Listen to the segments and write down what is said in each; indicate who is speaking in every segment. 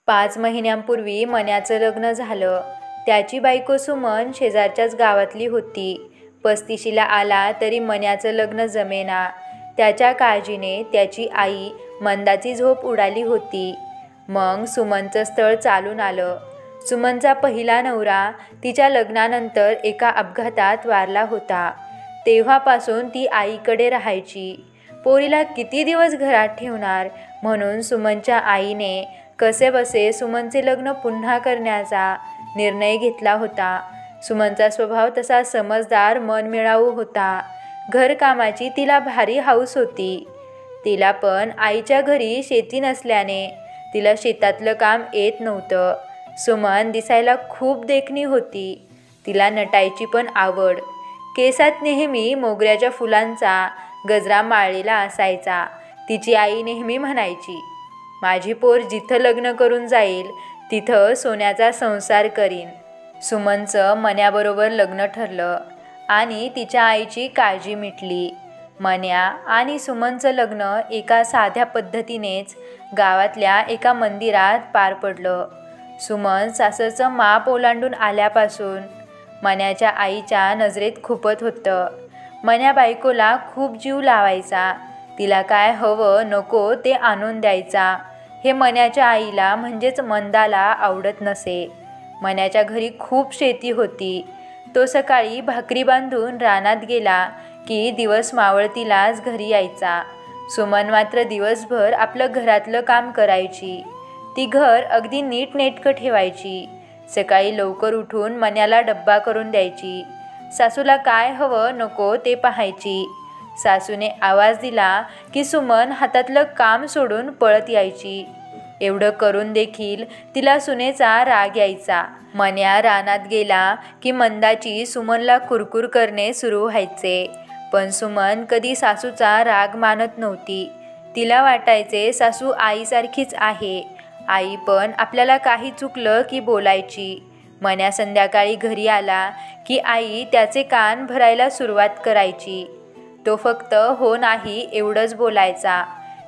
Speaker 1: 5 महिन्यांपूर्वी मन्याचं लग्न झालं. त्याची बायको सुमन शेजारच्याच गावातली होती. 35शीला आला तरी मन्याचं लग्न जमेना. त्याच्या काळजीने त्याची आई मंदाची झोप उडाली होती. मग सुमनचं स्थळ चालून आलं. सुमनचा पहिला नवरा तिच्या लग्नानंतर एका अपघातात वारला होता. तेव्हापासून ती आईकडे राहायची. पोरीला किती दिवस घरात ठेवणार म्हणून सुमनच्या आईने कसेबसे सुमनचे लग्न पुन्हा करण्याचा निर्णय घेतला होता. सुमनचा स्वभाव तसा समजदार मनमिळावू होता. घरकामाची तिला भारी हौस होती. तिला पण आईच्या घरी शेती नसल्याने तिला शेतातलं काम येत नव्हतं. सुमन दिसायला खूप देखणी होती. तिला नटायची पण आवड. केसात नेहमी मोगऱ्याच्या फुलांचा गजरा माळलेला असायचा. तिची आई नेहमी म्हणायची, माझी पोर जिथं लग्न करून जाईल तिथं सोन्याचा संसार करीन. सुमनचं मन्याबरोबर लग्न ठरलं आणि तिच्या आईची काळजी मिटली. मन्या आणि सुमनचं लग्न एका साध्या पद्धतीनेच गावातल्या एका मंदिरात पार पडलं. सुमन सासरचं माप ओलांडून आल्यापासून मन्याच्या आईच्या नजरेत खुपत होतं. मन्या बायकोला खूप जीव लावायचा. तिला काय हवं नको ते आणून द्यायचा. हे मन्याच्या आईला म्हणजेच मंदाला आवडत नसे. मन्याच्या घरी खूप शेती होती. तो सकाळी भाकरी बांधून रानात गेला की दिवस मावळतीलाच घरी यायचा. सुमन मात्र दिवसभर आपलं घरातलं काम करायची. ती घर अगदी नीटनेटकं ठेवायची. सकाळी लवकर उठून मन्याला डब्बा करून द्यायची. सासूला काय हवं नको ते पाहायची. सासूने आवाज दिला की सुमन हातातलं काम सोडून पळत यायची. एवढं करून देखील तिला सुनेचा राग यायचा. मन्या रानात गेला की मंदाची सुमनला कुरकुर करणे सुरू व्हायचे. पण सुमन कधी सासूचा राग मानत नव्हती. तिला वाटायचे सासू आईसारखीच आहे. आई पण आपल्याला काही चुकलं की बोलायची. मन्या संध्याकाळी घरी आला की आई त्याचे कान भरायला सुरुवात करायची. तो फक्त हो नाही एवढंच बोलायचा,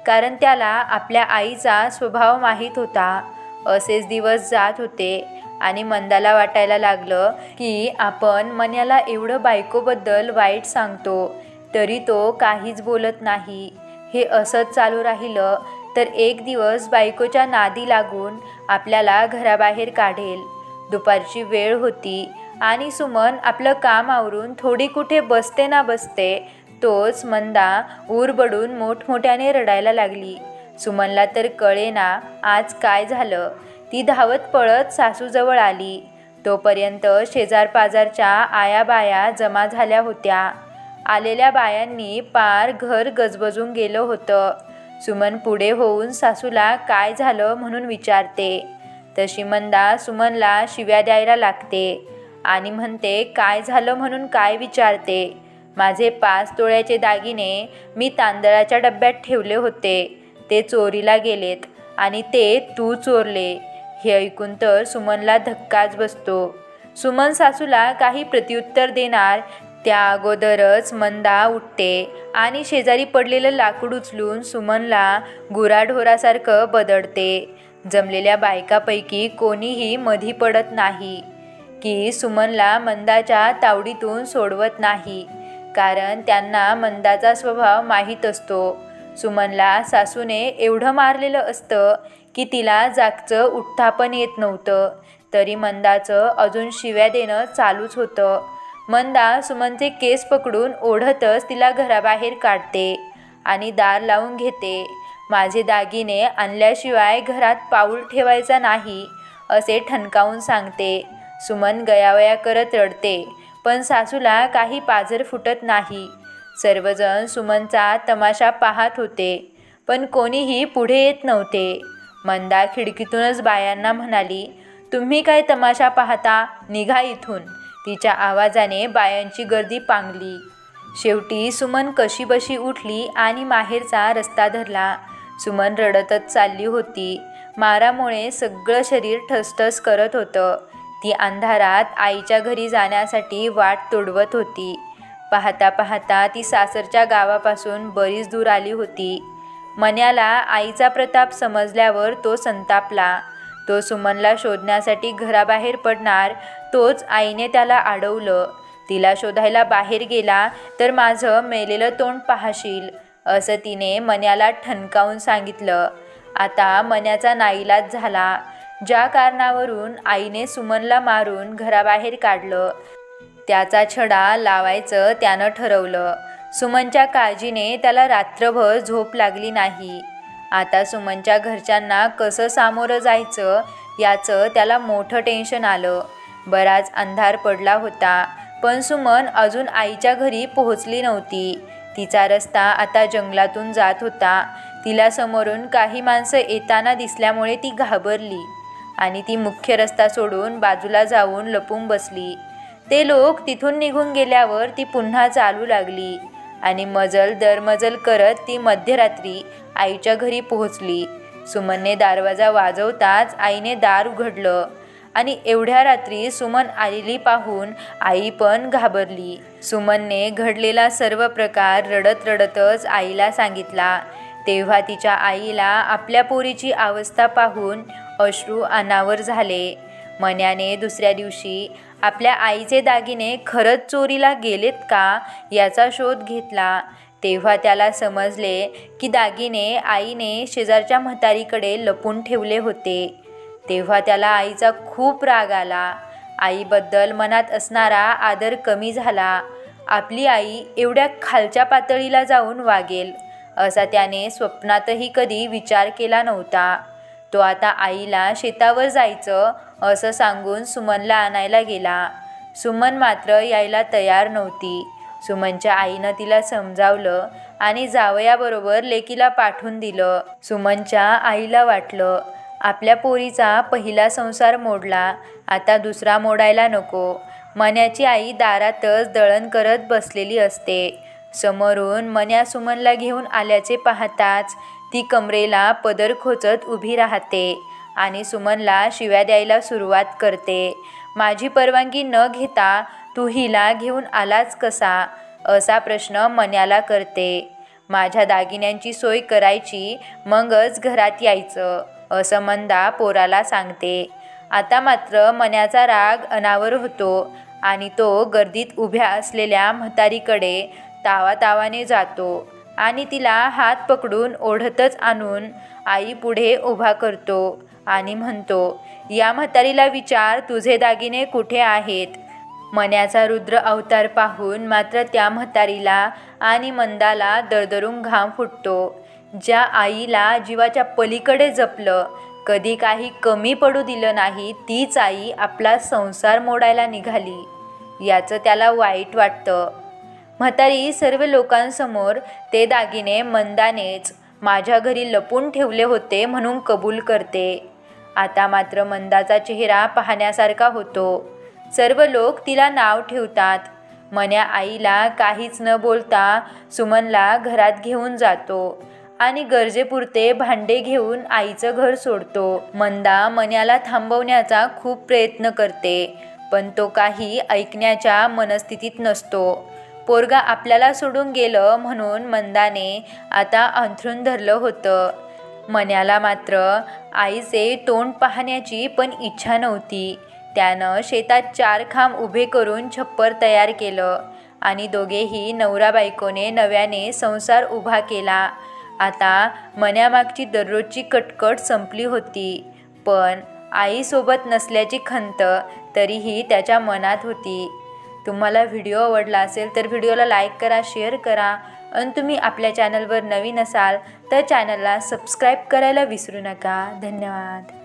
Speaker 1: कारण त्याला आपल्या आईचा स्वभाव माहीत होता. असेच दिवस जात होते आणि मंदाला वाटायला लागलं की आपण मन्याला एवढं बायकोबद्दल वाईट सांगतो तरी तो काहीच बोलत नाही. हे असंच चालू राहिलं तर एक दिवस बायकोच्या नादी लागून आपल्याला घराबाहेर काढेल. दुपारची वेळ होती आणि सुमन आपलं काम आवरून थोडी कुठे बसते ना बसते तोच मंदा उरबडून मोठमोठ्याने रडायला लागली. सुमनला तर कळेना आज काय झालं. ती धावत पळत सासूजवळ आली. तोपर्यंत शेजारपाजारच्या आयाबाया जमा झाल्या होत्या. आलेल्या बायांनी पार घर गजबजून गेलं होतं. सुमन पुढे होऊन सासूला काय झालं म्हणून विचारते. तशी मंदा सुमनला शिव्या द्यायला लागते आणि म्हणते, काय झालं म्हणून काय विचारते. माझे 5 तोळ्याचे दागिने मी तांदळाच्या डब्यात ठेवले होते, ते चोरीला गेलेत आणि ते तू चोरले. हे ऐकून तर सुमनला धक्काच बसतो. सुमन सासूला काही प्रत्युत्तर देणार त्या अगोदरच मंदा उठते आणि शेजारी पडलेलं लाकूड उचलून सुमनला गुराढोरासारखं बदडते. जमलेल्या बायकापैकी कोणीही मधी पडत नाही की सुमनला मंदाच्या तावडीतून सोडवत नाही, कारण त्यांना मंदाचा स्वभाव माहीत असतो. सुमनला सासूने एवढं मारलेलं असतं की तिला जागचं उठता पण येत नव्हतं. तरी मंदाचं अजून शिव्या देणं चालूच होतं. मंदा सुमनचे केस पकडून ओढतच तिला घराबाहेर काढते आणि दार लावून घेते. माझे दागिने आणल्याशिवाय घरात पाऊल ठेवायचा नाही असे ठणकावून सांगते. सुमन गयावया करत रडते, पण सासूला काही पाझर फुटत नाही. सर्वजण सुमनचा तमाशा पाहत होते, पण कोणीही पुढे येत नव्हते. मंदा खिडकीतूनच बायांना म्हणाली, तुम्ही काय तमाशा पाहता, निघा इथून. तिच्या आवाजाने बायांची गर्दी पांगली. शेवटी सुमन कशीबशी उठली आणि माहेरचा रस्ता धरला. सुमन रडतच चालली होती. मारामुळे सगळं शरीर ठसठस करत होतं. ती अंधारात आईच्या घरी जाण्यासाठी वाट तोडवत होती. पाहता पाहता ती सासरच्या गावापासून बरीच दूर आली होती. मन्याला आईचा प्रताप समजल्यावर तो संतापला. तो सुमनला शोधण्यासाठी घराबाहेर पडणार तोच आईने त्याला अडवलं. तिला शोधायला बाहेर गेला तर माझं मेलेलं तोंड पाहशील, असं तिने मन्याला ठणकावून सांगितलं. आता मन्याचा नाईलाज झाला. ज्या कारणावरून आईने सुमनला मारून घराबाहेर काढलं त्याचा छडा लावायचं त्यानं ठरवलं. सुमनच्या काळजीने त्याला रात्रभर झोप लागली नाही. आता सुमनच्या घरच्यांना कसं सामोरं जायचं याचं त्याला मोठं टेन्शन आलं. बराच अंधार पडला होता, पण सुमन अजून आईच्या घरी पोहोचली नव्हती. तिचा रस्ता आता जंगलातून जात होता. तिला समोरून काही माणसं येताना दिसल्यामुळे ती घाबरली आणि ती मुख्य रस्ता सोडून बाजूला जाऊन लपून बसली. ते लोक तिथून निघून गेल्यावर ती पुन्हा चालू लागली आणि मजल दरमजल करत ती मध्यरात्री आईच्या घरी पोहोचली. सुमनने दरवाजा वाजवताच आईने दार उघडलं आणि एवढ्या रात्री सुमन आलेली पाहून आई पण घाबरली. सुमनने घडलेला सर्व प्रकार रडत रडतच आईला सांगितला. तेव्हा तिच्या आईला आपल्या पोरीची अवस्था पाहून अश्रू अनावर झाले. मन्याने दुसऱ्या दिवशी आपल्या आईचे दागिने खरंच चोरीला गेलेत का याचा शोध घेतला. तेव्हा त्याला समजले की दागिने आईने शेजारच्या म्हातारीकडे लपून ठेवले होते. तेव्हा त्याला आईचा खूप राग आला. आईबद्दल मनात असणारा आदर कमी झाला. आपली आई एवढ्या खालच्या पातळीला जाऊन वागेल असा त्याने स्वप्नातही कधी विचार केला नव्हता. तो आता आईला शेतावर जायचं असं सांगून सुमनला आणायला गेला. सुमन मात्र यायला तयार नव्हती. सुमनच्या आईनं तिला समजावलं आणि जावयाबरोबर लेकीला पाठवून दिलं. सुमनच्या आईला वाटलं आपल्या पोरीचा पहिला संसार मोडला, आता दुसरा मोडायला नको. मन्याची आई दारातच दळण करत बसलेली असते. समोरून मन्या सुमनला घेऊन आल्याचे पाहताच ती कमरेला पदर खोचत उभी राहते आणि सुमनला शिव्या द्यायला सुरुवात करते. माझी परवानगी न घेता तू हिला घेऊन आलाच कसा, असा प्रश्न मन्याला करते. माझ्या दागिन्यांची सोय करायची मगच घरात यायचं, असं मंदा पोराला सांगते. आता मात्र मन्याचा राग अनावर होतो आणि तो गर्दीत उभ्या असलेल्या म्हातारीकडे तावातावाने जातो आणि तिला हात पकडून ओढतच आणून आई पुढे उभा करतो आणि म्हणतो, या म्हातारीला विचार तुझे दागिने कुठे आहेत. मन्याचा रुद्र अवतार पाहून मात्र त्या म्हातारीला आणि मंदाला दरदरून घाम फुटतो. ज्या आईला जीवाच्या पलीकडे जपलं, कधी काही कमी पडू दिलं नाही, तीच आई आपला संसार मोडायला निघाली याचं त्याला वाईट वाटतं. म्हातारी सर्व लोकांसमोर ते दागिने मंदानेच माझ्या घरी लपून ठेवले होते म्हणून कबूल करते. आता मात्र मंदाचा चेहरा पाहण्यासारखा होतो. सर्व लोक तिला नाव ठेवतात. मन्या आईला काहीच न बोलता सुमनला घरात घेऊन जातो आणि गरजेपुरते भांडे घेऊन आईचं घर सोडतो. मंदा मन्याला थांबवण्याचा खूप प्रयत्न करते, पण तो काही ऐकण्याच्या मनस्थितीत नसतो. पोरगा आपल्याला सोडून गेलं म्हणून मंदाने आता अंथरूण धरलं होतं. मन्याला मात्र आईचे तोंड पाहण्याची पण इच्छा नव्हती. त्यानं शेतात 4 खांब उभे करून छप्पर तयार केलं आणि दोघेही नवरा बायकोने नव्याने संसार उभा केला. आता मन्यामागची दररोजची कटकट संपली होती, पण आईसोबत नसल्याची खंत तरीही त्याच्या मनात होती. तुम्हाला व्हिडिओ आवडला असेल तर व्हिडिओला लाईक करा, शेअर करा आणि तुम्ही आपल्या चॅनलवर नवीन असाल तर चॅनलला सबस्क्राईब करायला विसरू नका. धन्यवाद.